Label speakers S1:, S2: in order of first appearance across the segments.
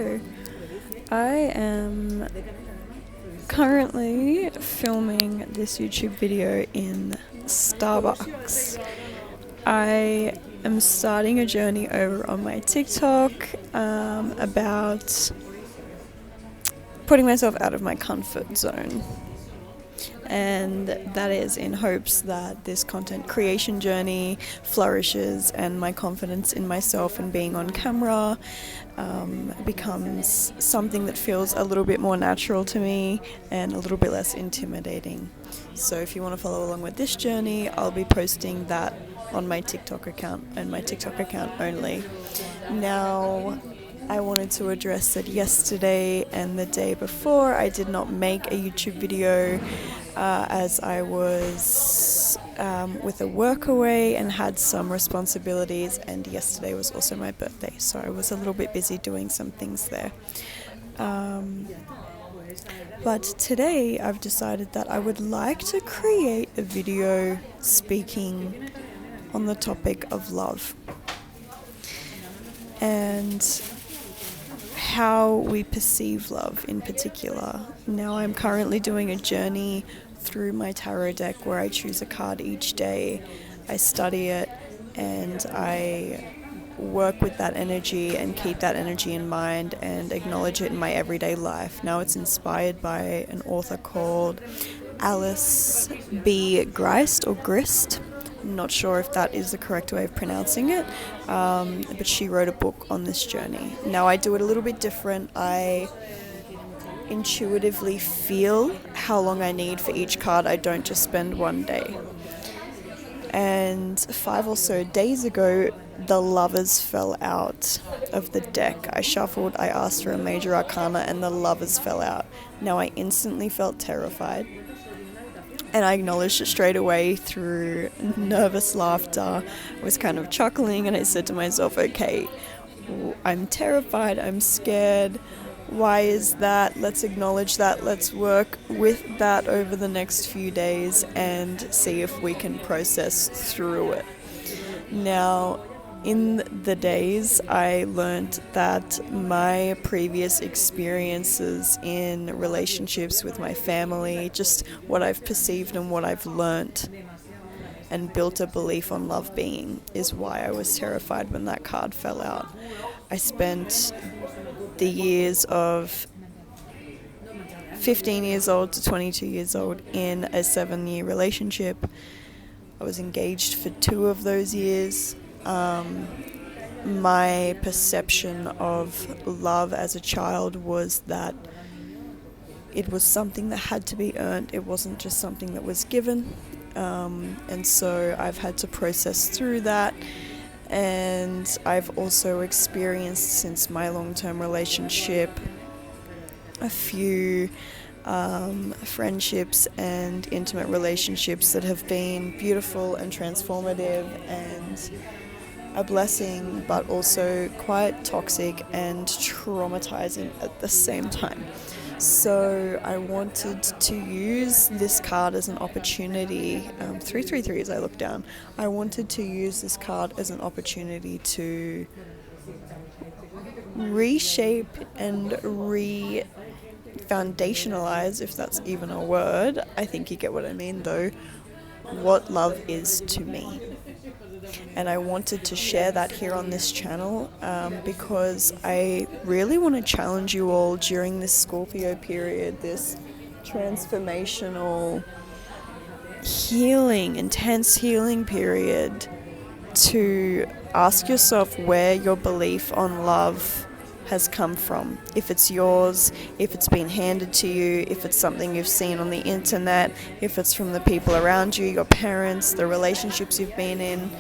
S1: So, I am currently filming this YouTube video in Starbucks. I am starting a journey over on my TikTok about putting myself out of my comfort zone. And that is in hopes that this content creation journey flourishes and my confidence in myself and being on camera becomes something that feels a little bit more natural to me and a little bit less intimidating. So if you want to follow along with this journey, I'll be posting that on my TikTok account and my TikTok account only. Now, I wanted to address that yesterday and the day before I did not make a YouTube video as I was with a work away and had some responsibilities, and yesterday was also my birthday, so I was a little bit busy doing some things there. But today I've decided that I would like to create a video speaking on the topic of love and how we perceive love in particular. Now I'm currently doing a journey through my tarot deck where I choose a card each day, I study it, and I work with that energy and keep that energy in mind and acknowledge it in my everyday life. Now it's inspired by an author called Alice B. Grist or Grist. I'm not sure if that is the correct way of pronouncing it, but she wrote a book on this journey. Now I do it a little bit different. I intuitively feel how long I need for each card. I don't just spend one day. And 5 or so days ago, the Lovers fell out of the deck. I shuffled, I asked for a major arcana, and the Lovers fell out. Now I instantly felt terrified. And I acknowledged it straight away through nervous laughter. I was kind of chuckling, and I said to myself, okay, I'm terrified, I'm scared. Why is that? Let's acknowledge that. Let's work with that over the next few days and see if we can process through it. Now, in the days, I learned that my previous experiences in relationships with my family, just what I've perceived and what I've learned and built a belief on love being, is why I was terrified when that card fell out. I spent the years of 15 years old to 22 years old in a 7-year relationship. I was engaged for 2 of those years. My perception of love as a child was that it was something that had to be earned. It wasn't just something that was given. And so I've had to process through that. And I've also experienced, since my long-term relationship, a few friendships and intimate relationships that have been beautiful and transformative and a blessing, but also quite toxic and traumatizing at the same time. So I wanted to use this card as an opportunity, 333 as I look down, I wanted to use this card as an opportunity to reshape and foundationalize, if that's even a word, I think you get what I mean though, what love is to me. And I wanted to share that here on this channel because I really want to challenge you all during this Scorpio period, this transformational healing, intense healing period, to ask yourself where your belief on love has come from. If it's yours, if it's been handed to you, if it's something you've seen on the internet, if it's from the people around you, your parents, the relationships you've been in.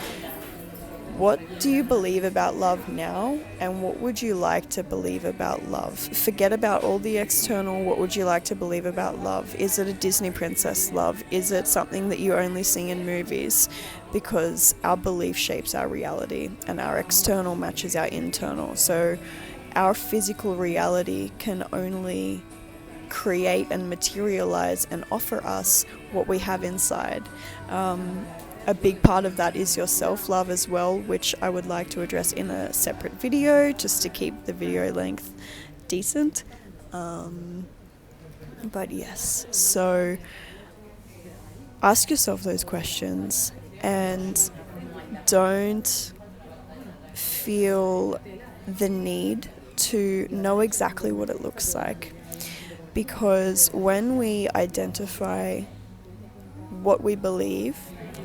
S1: What do you believe about love now, and what would you like to believe about love? Forget about all the external. What would you like to believe about love? Is it a Disney princess love? Is it something that you only see in movies? Because our belief shapes our reality, and our external matches our internal. So our physical reality can only create and materialize and offer us what we have inside. A big part of that is your self-love as well, which I would like to address in a separate video, just to keep the video length decent. But yes, so ask yourself those questions and don't feel the need to know exactly what it looks like. Because when we identify what we believe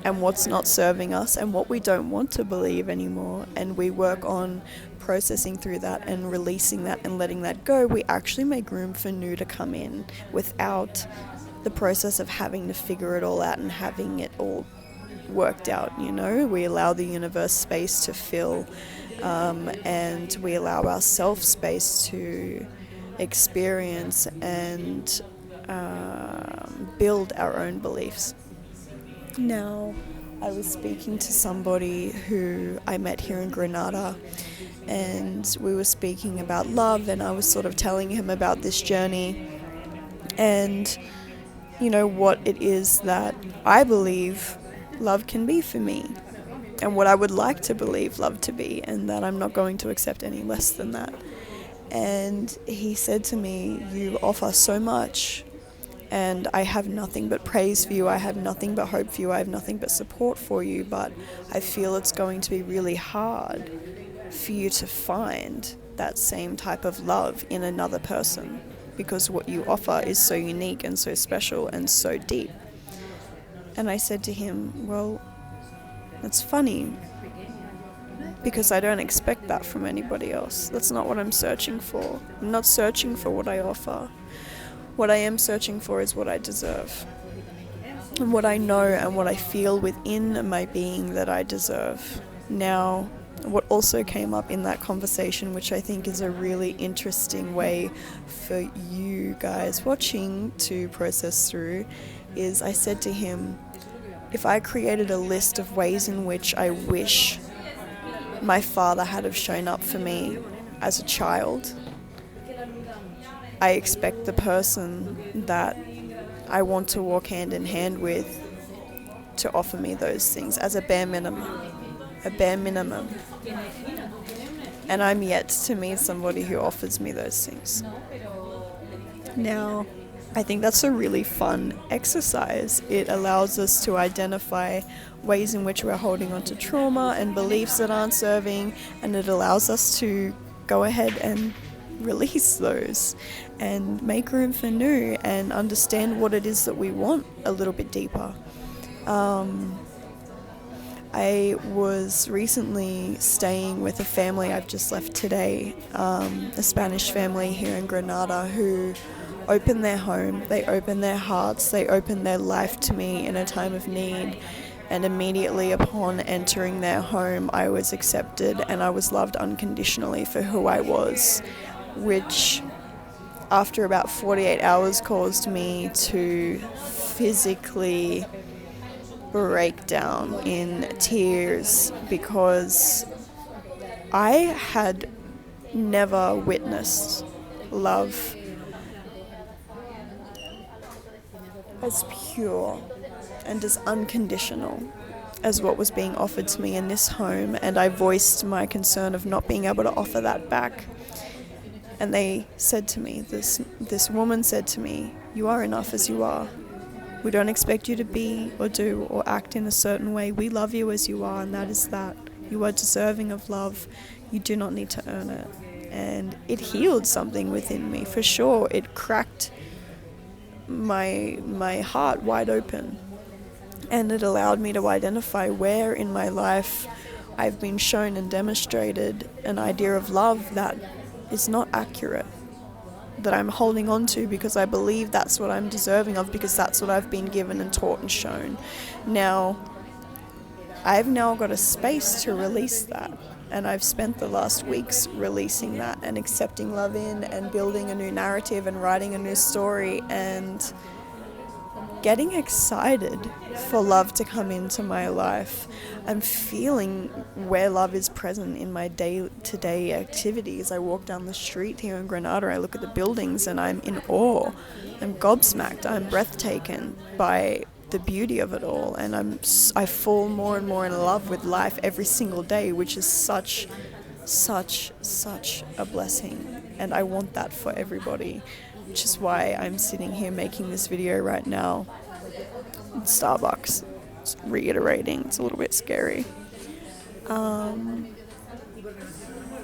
S1: and what's not serving us and what we don't want to believe anymore, and we work on processing through that and releasing that and letting that go, we actually make room for new to come in without the process of having to figure it all out and having it all worked out. We allow the universe space to fill, and we allow ourselves space to experience and build our own beliefs. Now, I was speaking to somebody who I met here in Granada, and we were speaking about love, and I was sort of telling him about this journey and what it is that I believe love can be for me, and what I would like to believe love to be, and that I'm not going to accept any less than that. And he said to me, "You offer so much, and I have nothing but praise for you. I have nothing but hope for you. I have nothing but support for you, but I feel it's going to be really hard for you to find that same type of love in another person, because what you offer is so unique and so special and so deep." And I said to him, "Well, that's funny, because I don't expect that from anybody else. That's not what I'm searching for. I'm not searching for what I offer. What I am searching for is what I deserve, and what I know and what I feel within my being that I deserve." Now, what also came up in that conversation, which I think is a really interesting way for you guys watching to process through, is I said to him, if I created a list of ways in which I wish my father had have shown up for me as a child, I expect the person that I want to walk hand in hand with to offer me those things as a bare minimum. And I'm yet to meet somebody who offers me those things. Now, I think that's a really fun exercise. It allows us to identify ways in which we're holding on to trauma and beliefs that aren't serving, and it allows us to go ahead and release those and make room for new and understand what it is that we want a little bit deeper. I was recently staying with a family I've just left today, a Spanish family here in Granada, who opened their home, they opened their hearts, they opened their life to me in a time of need. And immediately upon entering their home, I was accepted and I was loved unconditionally for who I was, which after about 48 hours caused me to physically break down in tears, because I had never witnessed love as pure and as unconditional as what was being offered to me in this home, and I voiced my concern of not being able to offer that back. And they said to me, this woman said to me, "You are enough as you are. We don't expect you to be or do or act in a certain way. We love you as you are, and that is that. You are deserving of love. You do not need to earn it." And it healed something within me, for sure. It cracked my heart wide open, and it allowed me to identify where in my life I've been shown and demonstrated an idea of love that is not accurate, that I'm holding on to because I believe that's what I'm deserving of, because that's what I've been given and taught and shown. Now, I've now got a space to release that, and I've spent the last weeks releasing that and accepting love in and building a new narrative and writing a new story and getting excited for love to come into my life. I'm feeling where love is present in my day-to-day activities. I walk down the street here in Granada, I look at the buildings and I'm in awe. I'm gobsmacked, I'm breathtaken by the beauty of it all, and I fall more and more in love with life every single day, which is such such a blessing, and I want that for everybody, which is why I'm sitting here making this video right now in Starbucks. Just reiterating, it's a little bit scary.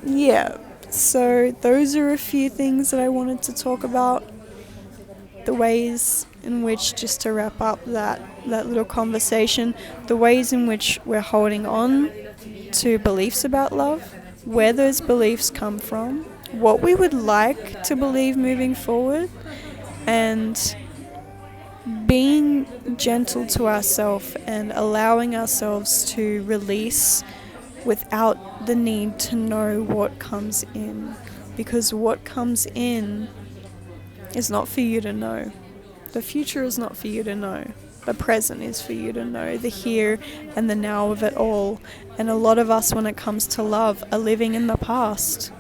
S1: Yeah, so those are a few things that I wanted to talk about. The ways in which, just to wrap up that little conversation, the ways in which we're holding on to beliefs about love, where those beliefs come from, what we would like to believe moving forward, and being gentle to ourselves and allowing ourselves to release without the need to know what comes in. Because what comes in is not for you to know. The future is not for you to know. The present is for you to know. The here and the now of it all. And a lot of us, when it comes to love, are living in the past.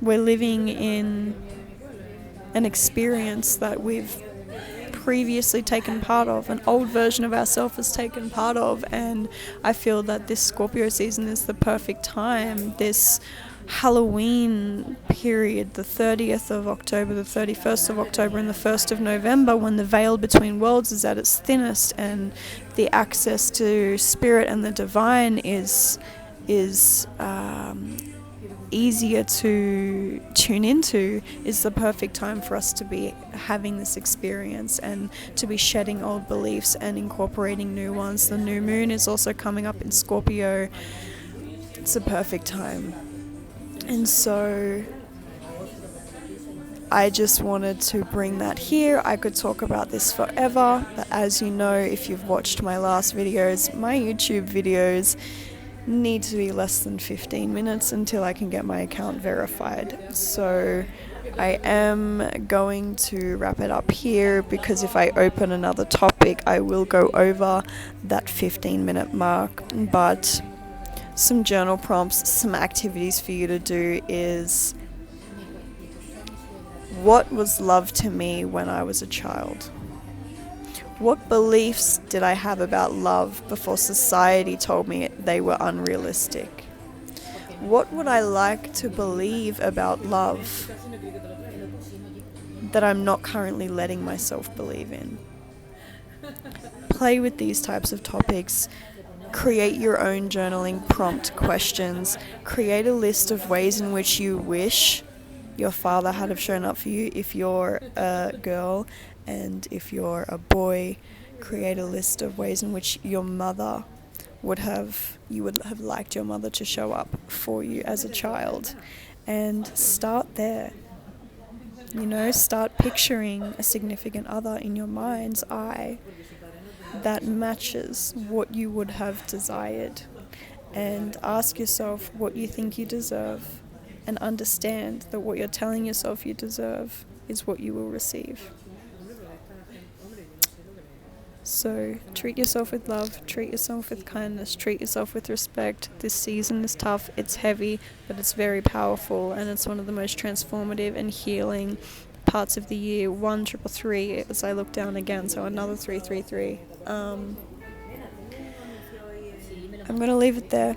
S1: We're living in an experience that we've previously taken part of, an old version of ourselves has taken part of, and I feel that this Scorpio season is the perfect time. This Halloween period, the 30th of October, the 31st of October, and the 1st of November, when the veil between worlds is at its thinnest and the access to spirit and the divine is easier to tune into, is the perfect time for us to be having this experience and to be shedding old beliefs and incorporating new ones. The new moon is also coming up in Scorpio. It's a perfect time. And so I just wanted to bring that here. I could talk about this forever, but as you know, if you've watched my last videos, my YouTube videos need to be less than 15 minutes until I can get my account verified. So I am going to wrap it up here, because if I open another topic, I will go over that 15-minute mark. But some journal prompts, some activities for you to do is, what was love to me when I was a child? What beliefs did I have about love before society told me they were unrealistic? What would I like to believe about love that I'm not currently letting myself believe in? Play with these types of topics. Create your own journaling prompt questions. Create a list of ways in which you wish your father had have shown up for you if you're a girl, and if you're a boy, create a list of ways in which you would have liked your mother to show up for you as a child, and start there. Start picturing a significant other in your mind's eye that matches what you would have desired, and ask yourself what you think you deserve, and understand that what you're telling yourself you deserve is what you will receive. So treat yourself with love, treat yourself with kindness, treat yourself with respect. This season is tough, it's heavy, but it's very powerful, and it's one of the most transformative and healing parts of the year. 1333 as I look down again, so another 333. I'm going to leave it there.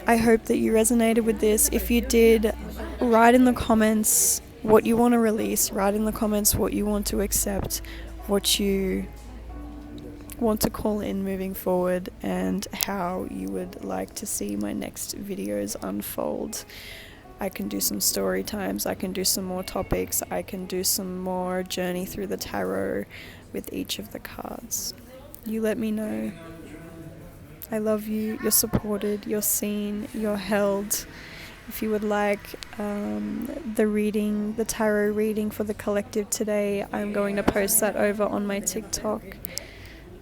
S1: I hope that you resonated with this. If you did, write in the comments what you want to release, write in the comments what you want to accept, what you want to call in moving forward, and how you would like to see my next videos unfold. I can do some story times, I can do some more topics, I can do some more journey through the tarot with each of the cards. You let me know. I love you, you're supported, you're seen, you're held. If you would like the tarot reading for the collective today, I'm going to post that over on my TikTok,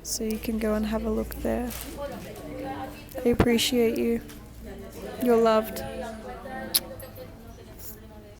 S1: so you can go and have a look there. I appreciate you. You're loved.